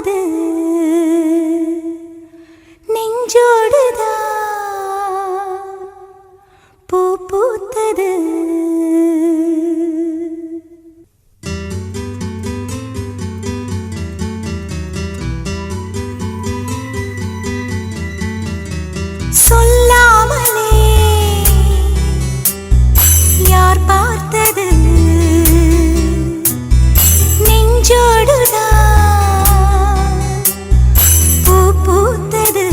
பார்த்தது நெஞ்சோடுதான் பூ பூத்தது. சொல்லாமலே யார் பார்த்தது நெஞ்சோடுதான் பூ பூத்தது.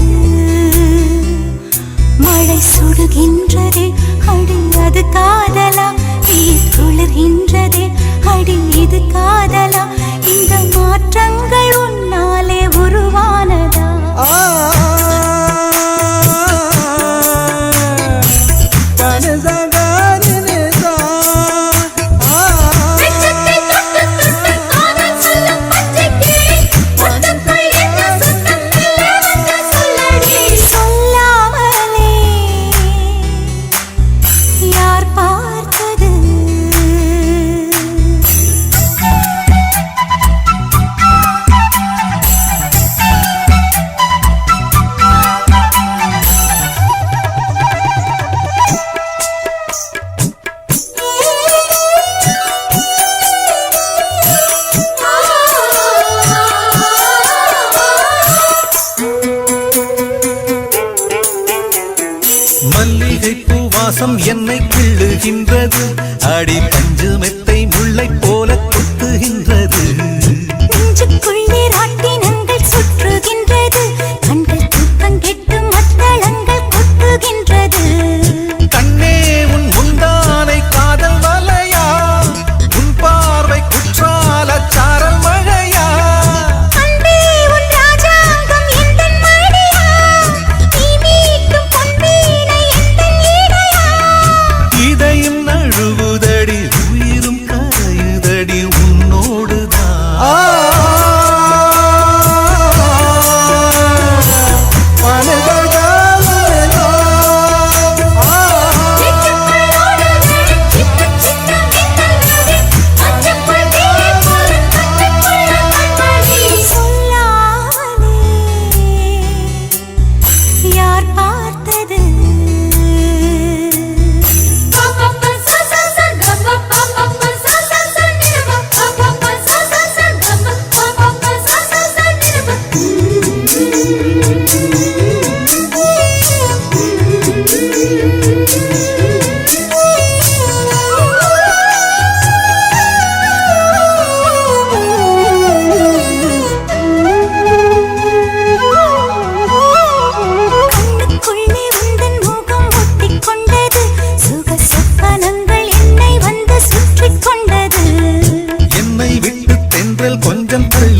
மழை சுடுகின்றதே அடி அது காதலா, நீர் குளிர்கின்றதே அடி இது காதலா, இந்த மாற்றங்கள் உன்னாலே உருவானதா? மல்லிகைப்பூ வாசம் என்னை கிள்ளுகின்றது, அடி பஞ்சு மெத்தை முல்லை போல கொத்துகின்றது. நெஞ்சுக்குள்ளே ராட்டினங்கள் சுற்றுகின்றது, கண்கள் தூக்கம் கெட்டு மத்தளங்கள் கொட்டுகின்றது. கண்ணே உன் முந்தானை காதல் வலையா, உன் பார்வை குற்றால சாரல் மழையா, அன்பே உன் ராஜாங்கம் எந்தன் மடியா, நீ மீட்டும் பொன்வீணை எந்தன் இடையா. இதயம் நழுவுதடி உயிரும் கரையுதடி உன்னோடுதான். யார் பார்த்தது கண்ணுக்குள்ளே உந்தன் முகம் ஒட்டிக்கொண்டது, சுக சொப்பனங்கள் என்னை வந்து சுற்றிக் கொண்டது. என்னை விட்டு தென்றல் கொஞ்சம் தள்ளி